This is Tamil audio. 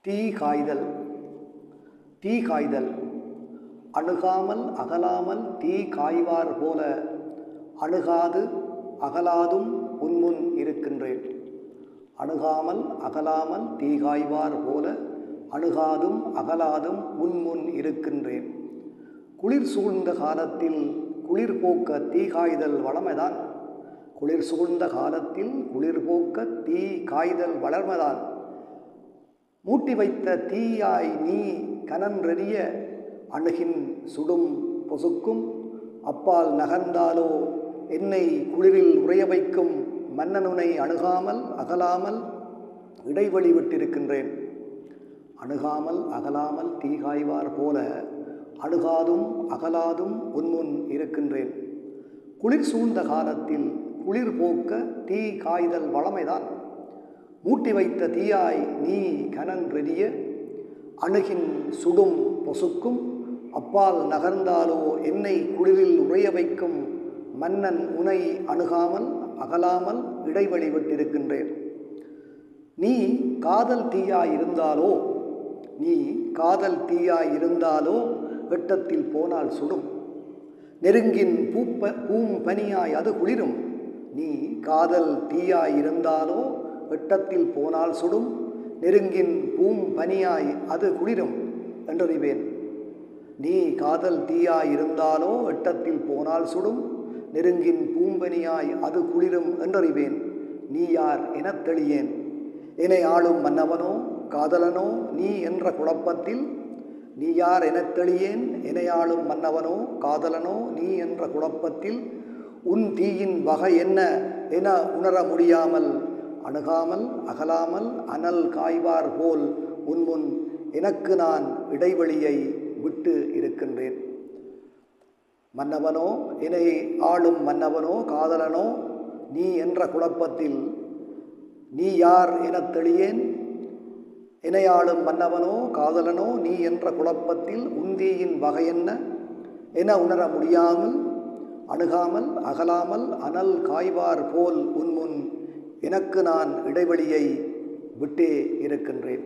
தீ காய்தல். தீ காய்தல். அணுகாமல் அகலாமல் தீ காய்வார் போல அணுகாது அகலாதும் உன்முன் இருக்கின்றேன். அணுகாமல் அகலாமல் தீ காய்வார் போல அணுகாதும் அகலாதும் உன்முன் இருக்கின்றேன். குளிர் சூழ்ந்த காலத்தில் குளிர் போக்க தீ காய்தல் வளமைதான். குளிர் சூழ்ந்த காலத்தில் குளிர் போக்க தீ காய்தல் வளர்மதான். மூட்டி வைத்த தீயாய் நீ கனன்றெறிய அணுகின் சுடும் பொசுக்கும் அப்பால் நகர்ந்தாலோ என்னை குளிரில் உறைய வைக்கும் மன்னனுனை அணுகாமல் அகலாமல் இடைவெளி விட்டிருக்கின்றேன். அணுகாமல் அகலாமல் தீ காய்வார் போல அணுகாதும் அகலாதும் உன்முன் இருக்கின்றேன். குளிர் சூழ்ந்த காலத்தில் குளிர் போக்க தீ காய்தல் வளமைதான். மூட்டி வைத்த தீயாய் நீ கனன்றெறிய அணுகின் சுடும் பொசுக்கும் அப்பால் நகர்ந்தாலோ என்னை குளிரில் உறைய வைக்கும் மன்னன் உனை அணுகாமல் அகலாமல் இடைவெளி விட்டிருக்கின்றேன். நீ காதல் தீயாயிருந்தாலோ நீ காதல் தீயாயிருந்தாலோ வெட்டத்தில் போனால் சுடும். நெருங்கின் பூம்பனியாய் அது குளிரும். நீ காதல் தீயாயிருந்தாலோ வெட்டத்தில் போனால் சுடும். நெருங்கின் பூம்பனியாய் அது குளிரும் என்றறிவேன். நீ காதல் தீயாயிருந்தாலோ வெட்டத்தில் போனால் சுடும். நெருங்கின் பூம்பனியாய் அது குளிரும் என்றறிவேன். நீ யார் எனத் தெளியேன். என்னை ஆளும் மன்னவனோ காதலனோ நீ என்ற குழப்பத்தில் நீ யார் எனத் தெளியேன். என்னை ஆளும் மன்னவனோ காதலனோ நீ என்ற குழப்பத்தில் உன் தீயின் வகை என்ன என உணர முடியாமல் அணுகாமல் அகலாமல் அனல் காய்வார் போல் உன்முன் எனக்கு நான் இடைவெளியை விட்டு இருக்கின்றேன். மன்னவனோ என்னை ஆளும் மன்னவனோ காதலனோ நீ என்ற குழப்பத்தில் நீ யார் எனத் தெளியேன். என்னை ஆளும் மன்னவனோ காதலனோ நீ என்ற குழப்பத்தில் உந்தீயின் வகையென்ன என உணர முடியாமல் அணுகாமல் அகலாமல் அனல் காய்வார் போல் உன்முன் எனக்கு நான் இடைவெளியை விட்டே இருக்கின்றேன்.